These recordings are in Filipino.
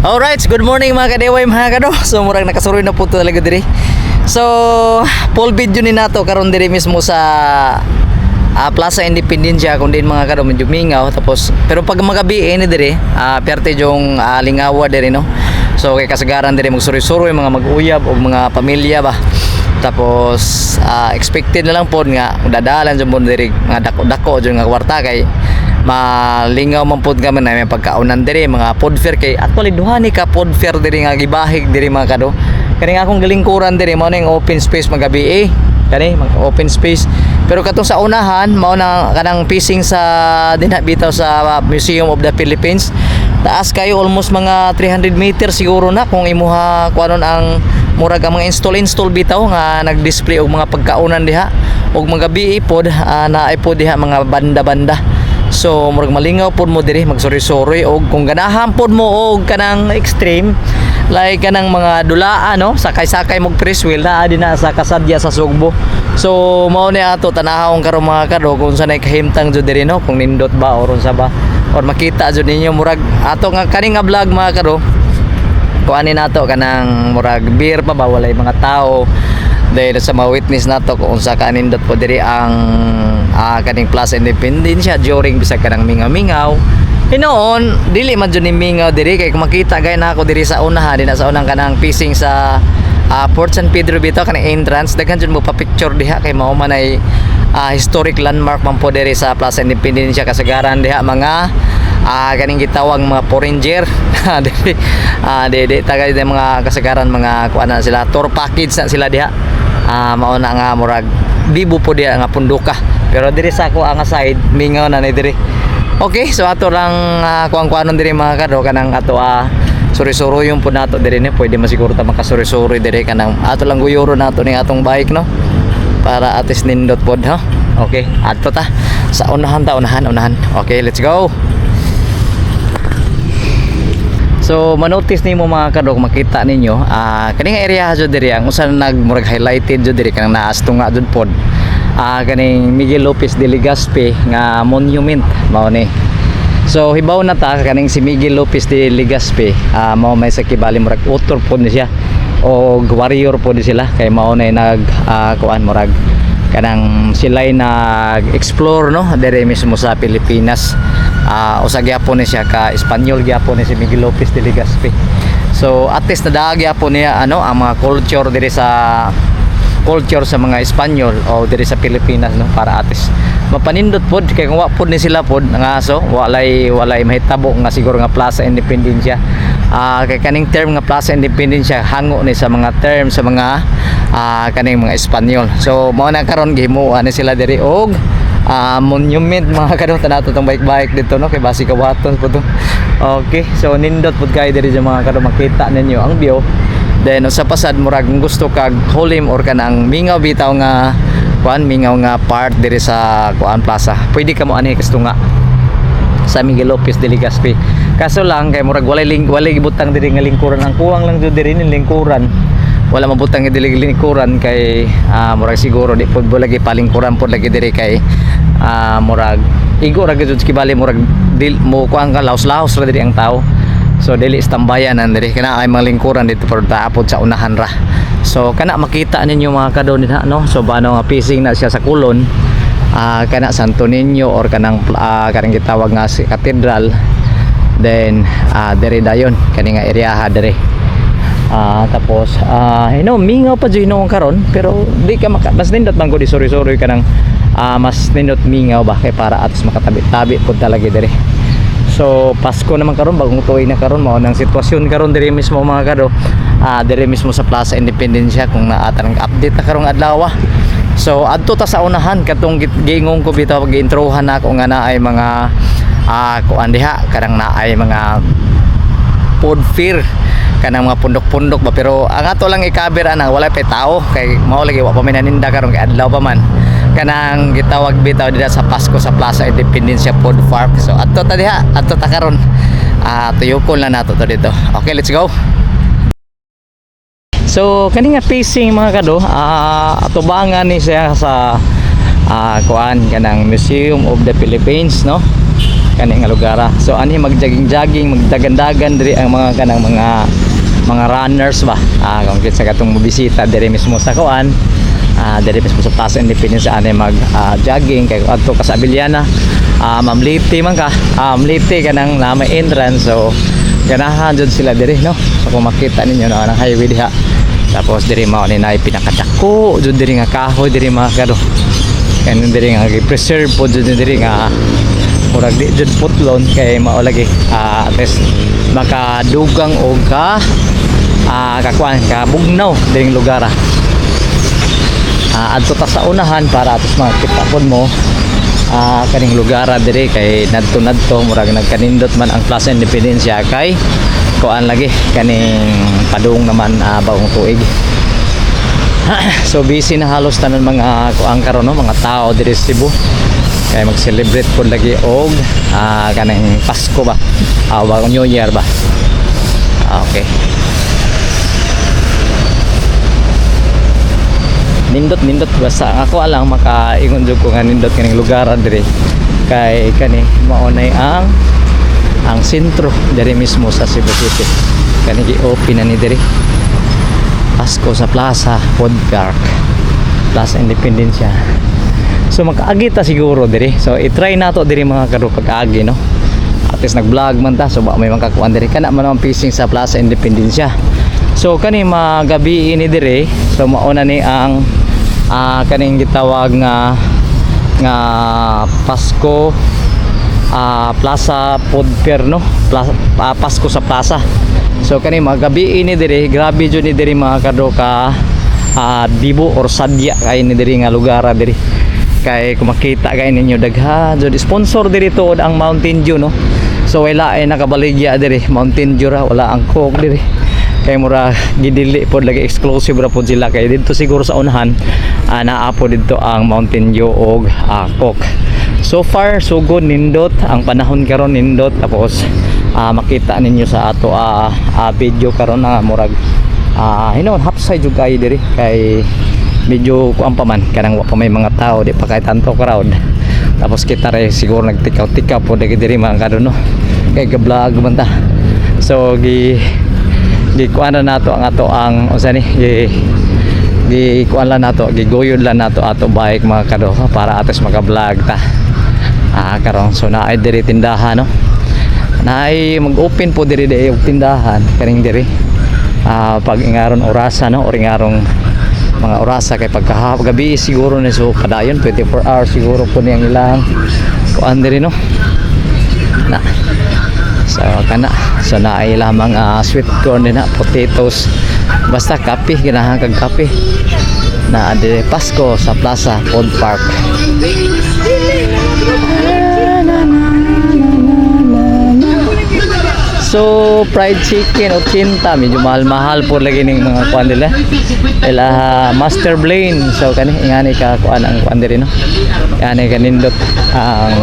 Alright, good morning mga kadeway mga kado. So murag nakasuroy na po talaga diri. So full video ni nato karon diri mismo sa Plaza Independencia kung din mga kado medyo mingaw tapos pero pag magabi ni diri perte yung lingawa diri no. So kay kasagaran diri magsuroy-suroy mga mag-uyab o mga pamilya ba. Tapos expected na lang po nga dadalan jud mo diri mga dako-dako jud nga kwarta kay malingaw man pod kami na may pagkaunan diri mga food fair kay actually duha ni ka food fair diri nga gibahig diri mga kado. Kani nga akong galingkuran diri mao ning open space magabi kani open space pero katong sa unahan mao na kanang pising sa dinha bitaw sa Museum of the Philippines. Taas kayo almost mga 300 meters siguro na kung imuha kuanon ang murag ang mga install bitaw nga nag-display og mga pagkaunan diha og mga gabi pod naay pod diha mga banda-banda. So murag malingaw pod mo diri magsuri-suri og kung ganahan pod mo og kanang extreme like kanang mga dulaan no sakay-sakay mo press wheel na din na sa Kasadya sa Sugbo. So mao ni ato tanahon karon mga kado kung sanay kahimtang jud diri no kung nindot ba or unsa ba or makita jud ninyo murag ato nga kani nga vlog mga kado kuanin nato kanang murag beer pa ba walay mga tao dahil sa mga witness nato kung unsa kanindot po diri ang kaning Plaza Independencia during bisag kanang mingaw-mingaw. Hinoon dili man jud ni mingaw diri kay kung makita gay na ako diri sa unahan din sa unang kanang pising sa Port San Pedro bitaw kanang entrance daghan jud mo pa picture diha kay mao man ay historic landmark man po diri sa Plaza Independencia kasagaran diha mga kaning gitawag mga foreigner dili tagay mga kasagaran mga kuan na sila tour package na sila diha mao na nga murag bibo po diha nga punduka pero diri sa ako ang side mingaw na ni diri. Okay, so ato lang kuan-kuanon diri mga kado kanang ato suri-suri yung po nato diri ni pwede masiguro ta makasuri-suri diri kanang ato lang guyuro nato ni atong bike no para atis nindot pod ha. Okay, ato ta sa unahan. Okay, let's go. So manotice nimo mga kado makita ninyo kaning area jud diri ang usa nagmurag highlighted jud diri kanang naas tunga jud pod kaning Miguel Lopez de Legazpi nga monument mao ni. So hibaw na ta kaning si Miguel Lopez de Legazpi mao may sa kibali murag author pod ni siya o warrior pod sila kay mao na nag kuan murag kanang sila'y nag-explore no dere mismo sa Pilipinas. Usa gyapon ni siya ka Espanyol gyapon ni si Miguel Lopez de Legazpi. So at least nadaag gyapon niya ang mga culture diri sa mga Espanyol o diri sa Pilipinas no para at least mapanindot pod kay kung wa pod ni sila pod nga so walay mahitabo nga siguro nga Plaza Independencia. Kay kaning term nga Plaza Independencia hango ni sa mga term sa mga kaning mga Espanyol. So mao na karon gihimuan ni sila diri og monument mga kadto nato tong bike dito no kay basi kawaton po to. Okay, so nindot pod kay diri sa mga kadto makita ninyo ang view. Then sa pasad murag gusto kag holim or kanang mingaw bitaw nga mingaw nga part diri sa Plaza. Pwede ka mo ani kastunga sa Miguel Lopez de Legazpi. Kaso lang kay murag walay gibutang diri nga lingkuran ang kuwang lang jud diri ni lingkuran. Wala mabutang diri lingkuran kay murag siguro di pud lagi palingkuran pud lagi diri kay murag igo ra gud kibali murag dil mo kuang ka laos-laos ra diri ang tao. So dili istambayan diri kana ay mga lingkuran dito pero taapod sa unahan ra. So kana makita ninyo mga kado nila no. So bano nga pising na siya sa kulon kana Santo Niño or kanang gitawag nga si Cathedral. Then diri dayon kani nga area diri. Tapos mingaw pa jud karon pero di ka mas nindot man ko di sorry kanang mas nindot mingaw ba kay para atos makatabi-tabi pud talaga diri. So Pasko naman karon bagong tuig na karon mao nang sitwasyon karon diri mismo mga kado diri mismo sa Plaza Independencia kung naatan update na karong adlaw. So adto ta sa unahan katong giingong ko bitaw gi-introhan na ako nga naay mga kuan diha karang naay mga food fair kanang mga pundok-pundok ba pero ang ato lang i-cover ana wala pa tao kay mao lagi wa pa minaninda karon kay adlaw pa man kanang gitawag bitaw dira sa Pasko sa Plaza Independencia Food Park. So adto ta diha adto ta karon tuyokon na nato to dito. Okay, let's go. So kani nga facing mga kado atubangan ni siya sa kuan kanang Museum of the Philippines no. kani nga lugar. So ani mag-jogging-jogging, magdagan-dagan diri ang mga kanang mga runners ba. Kung kinsa katong mobisita diri mismo sa kuan, diri mismo sa Plaza Independence ani mag jogging kay adto ka sa Abiliana. Ma'am Liti man ka. Liti kanang na may entrance, so ganahan jud sila diri no. So kung makita ninyo na ang highway diha. Tapos diri mao ni nay pinakadako jud diri nga kahoy diri mga kado. Kanin diri nga preserve po jud diri nga murag di jud putlon kay mao lagi at least makadugang og kakuan ka bugnaw diring lugar. Adto ta sa unahan para atos makita pod mo kaning lugar diri kay nadto murag nagkanindot man ang Plaza Independencia kay kuan lagi kaning padung naman bagong tuig. So busy na halos tanan mga kuang karon no, mga tao diri sa Cebu kay mag-celebrate pod lagi og kanang Pasko ba, bagong New Year ba. Okay, nindot basta ako alang makaingon jud ko nga nindot kaning lugar diri kay kani mao nay ang sentro diri mismo sa Cebu City. Kani gi-open na ni diri Pasko sa Plaza Food Park, Plaza Independencia. So makaagi ta siguro diri. So i-try nato diri mga kado pag-agi no. At least nag-vlog man ta, so ba may makakuan diri kana man ang fishing sa Plaza Independencia. So kani magabi ini diri, so mauna ni ang kaning gitawag nga Pasko Plaza Food Fair no. Pasko sa Plaza. So kani magabi ini diri, grabe jud ni diri mga kado ka dibo or sadya kay ni diri nga lugar diri. Kay kung makita kay ninyo dagha jud sponsor diri tuod ang Mountain Dew no. So wala ay nakabaligya diri Mountain Dew ra, wala ang Coke diri. Kay mura gidili pod lagi exclusive ra pod sila kay didto siguro sa unahan naa po didto ang Mountain Dew og Coke. So far so good, nindot ang panahon karon, nindot. Tapos makita ninyo sa ato video karon na murag hinon hapsay jud kay diri kay medyo kuan pa man kanang wa pa may mga tao, di pa kay tanto crowd. Tapos kita rin siguro nagtikaw-tikaw po diri mga kado no kay ga-vlog man ta. So gi kuan na nato ang ato ang unsa ni gi kuan lang nato, giguyod lang nato ato bike mga kado para atos maka-vlog ta karon. So naay diri tindahan no, naay mag-open po diri og tindahan kaning diri pag ingaron orasa no, or ingarong mga orasa kay pagkagabi siguro ni so padayon 24 hours siguro po niyang ilang kuan diri no na. So kana so naay lamang sweet corn na potatoes basta kape, ganahan kag kape na diri Pasko sa Plaza Food Park. So fried chicken 80, medyo mahal-mahal po lagi ning mga kuan nila. Master Blaine. So kani ingani ka kuan ang kuan diri no. Yani kanindot ang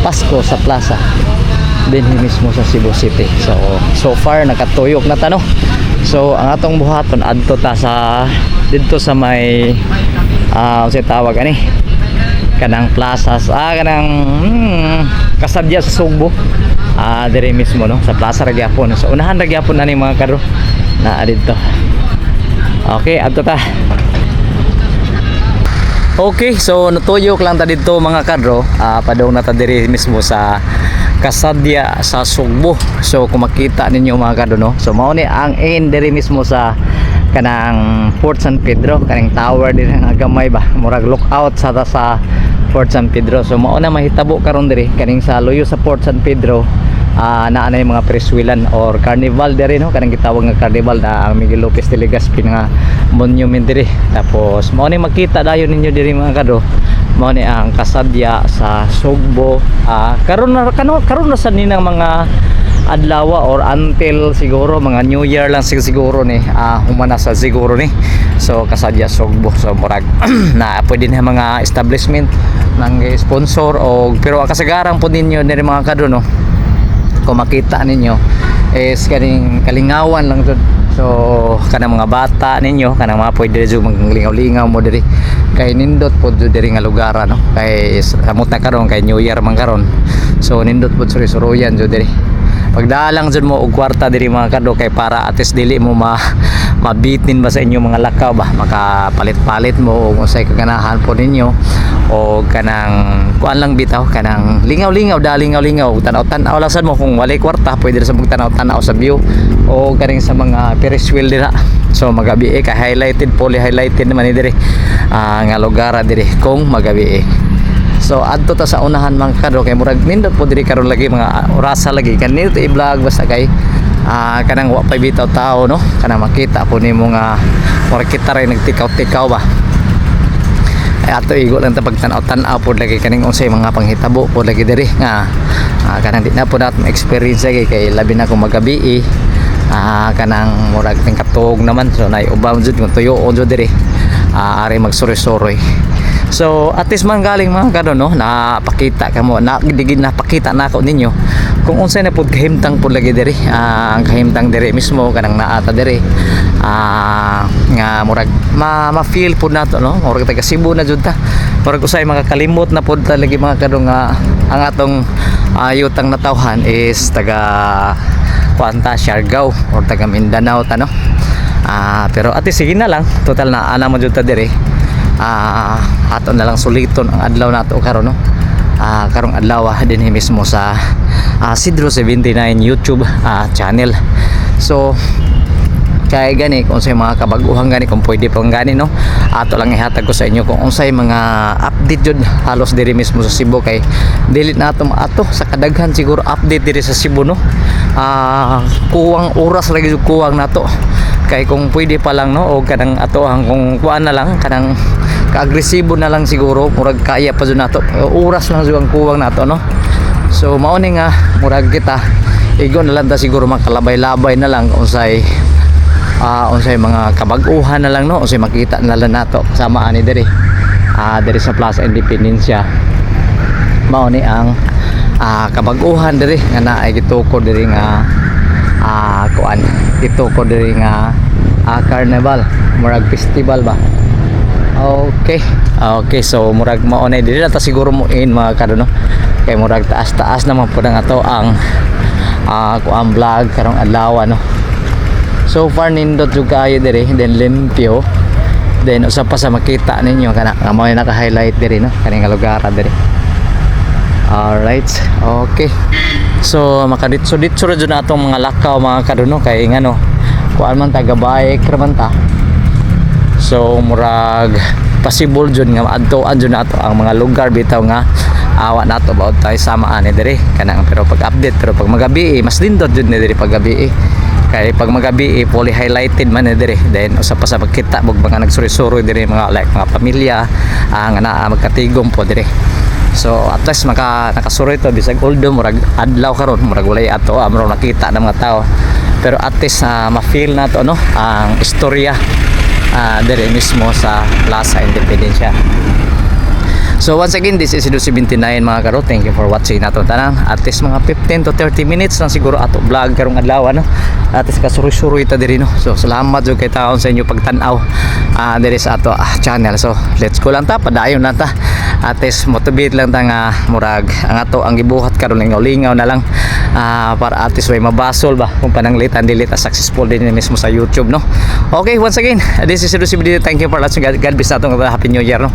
Pasko sa Plaza din mismo sa Cebu City. So far nakatuyok na ta no. So ang atong buhaton adto ta sa didto sa may sa tawag ani kanang plaza kanang kasadya sa Sugbo diri mismo no sa Plaza Ragyapon. So unahan Ragyapon ani mga karo na didto. Okay, adto ta. Okay, so natuyok lang ta didto mga kadro padong na ta diri mismo sa kasadya sa Sugbo. So kung makita ninyo mga kadro no, so mao ni ang end diri mismo sa kanang Fort San Pedro, kanang tower din nga gamay ba murag lookout sa Fort San Pedro. So mao na mahitabo karon diri kaning sa luyo sa Fort San Pedro naa na yung mga preswilan or carnival diri no, kanang gitawag nga carnival na ang Miguel Lopez de Legazpi nga monument diri. Tapos mao ni makita dayon ninyo diri mga kado, mao ni ang kasadya sa Sugbo karon na sa ninang mga adlaw or until siguro mga New Year lang siguro ni humana sa siguro ni. So kasadya Sugbo, so murag na pwede na mga establishment nang sponsor o pero kasagaran po ninyo diri mga kado no, kung makita ninyo is kaning kalingawan lang jud So kanang mga bata ninyo, kanang mga pwede diri maglingaw-lingaw mo diri kay nindot pod diri nga lugar no. Kay samot na karon kay New Year man karon. So nindot pod suri-suruyan jud diri. Pagdalang jud mo og kwarta diri mga kadok kay para at least dili mo mabitin ba sa inyo mga lakaw ba, makapalit-palit mo og unsay kaganahan po ninyo o kanang kuan lang bitaw kanang lingaw-lingaw tanaw-tanaw lang sad mo kung walay kwarta pwede ra sa mong tanaw-tanaw sa view o kaning sa mga Ferris wheel dira. So magabi ka highlighted, fully highlighted naman ni diri nga lugar diri kung magabi. So adto ta sa unahan mga kadok kay murag nindot po diri karon lagi mga orasa lagi kanito i-vlog basta kay kanang wa pa bitaw tao no, kanang makita po nimo nga murag kita ray nagtikaw-tikaw ba. Ay ato igo lang ta pagtanaw-tanaw po lagi kaning unsay mga panghitabo po lagi diri nga kanang di na po natin experience lagi kay labi na kung magabi kanang murag tingkatog naman so nay ubaw jud kung tuyo jud diri ari magsuri-suroy. So at least man galing mga kadon no, napakita kamo na digid napakita nako ninyo kung unsay na pud kahimtang pud lagi diri ang kahimtang diri mismo kanang naata diri nga murag ma-feel pud nato no, murag taga Cebu na jud ta, murag usay makakalimot na pud ta lagi mga kadon nga ang atong yutang natawhan is taga Kuanta, Siargao or taga Mindanao ta no. Pero at least sige na lang total na ana mo jud ta diri. Ato na lang suliton ang adlaw nato karon no. Karong adlaw din mismo sa Sidro79 YouTube channel. So kay gani kung unsay mga kabag-uhan gani kung pwede pang gani no, ato lang ihatag ko sa inyo kung unsay mga update jud halos diri mismo sa Cebu kay dili na ato maato sa kadaghan siguro update diri sa Cebu no. Kuwang oras lagi jud kuwang nato kay kung pwede pa lang no o kanang ato ang kung kuan na lang kanang ka-agresibo na lang siguro murag kaya pa jud nato oras lang jud ang kuwang nato no. So mao ni nga murag kita igo na lang ta siguro makalabay-labay na lang unsay mga kabag-uhan na lang no, unsay makita na lang nato kasama ani diri diri sa Plaza Independencia. Mao ni ang kabag-uhan diri nga naay gitukod diri nga kuan gitukod diri nga carnival murag festival ba. Okay, so murag mao na diri ta siguro mo in mga kadto no, kay murag taas-taas naman pud ang ato ang kuan vlog karong adlaw no. So far nindot jud kayo diri then limpyo then usa pa sa makita ninyo kana nga mao naka-highlight diri no kaning lugar diri. Alright, okay. So makaditso-ditso ra jud na atong mga lakaw mga kadto no kay ngano kuan man taga bike ra man ta. So murag possible jud nga adtoan jud nato ang mga lugar bitaw nga awa nato baud tayo sama ani diri kanang pero pag update pero pag magabi mas lindot jud ni diri pag gabi kay pag magabi fully highlighted man ni diri then usa pa sa pagkita bug mga nagsuri-suri diri mga like mga pamilya nga naa magkatigom po diri. So at least nakasuri to bisag although murag adlaw karon murag walay ato amro nakita ng mga tao pero at least ma-feel nato no ang istorya diri mismo sa Plaza Independencia. So once again, this is Sidro79 mga karo. Thank you for watching nato tanan. At least mga 15 to 30 minutes lang siguro ato vlog karong adlaw no. At least kasuroy-suroy ta diri no. So salamat jud kay taon sa inyo pagtan-aw diri sa ato channel. So let's go lang ta, padayon lang ta. At least motivate lang ta nga murag ang ato ang gibuhat karon lingaw-lingaw na lang para at least way mabasol ba kung pananglitan dili ta successful din mismo sa YouTube no. Okay, once again, this is Sidro79. Thank you for watching. God bless nato. Happy New Year no.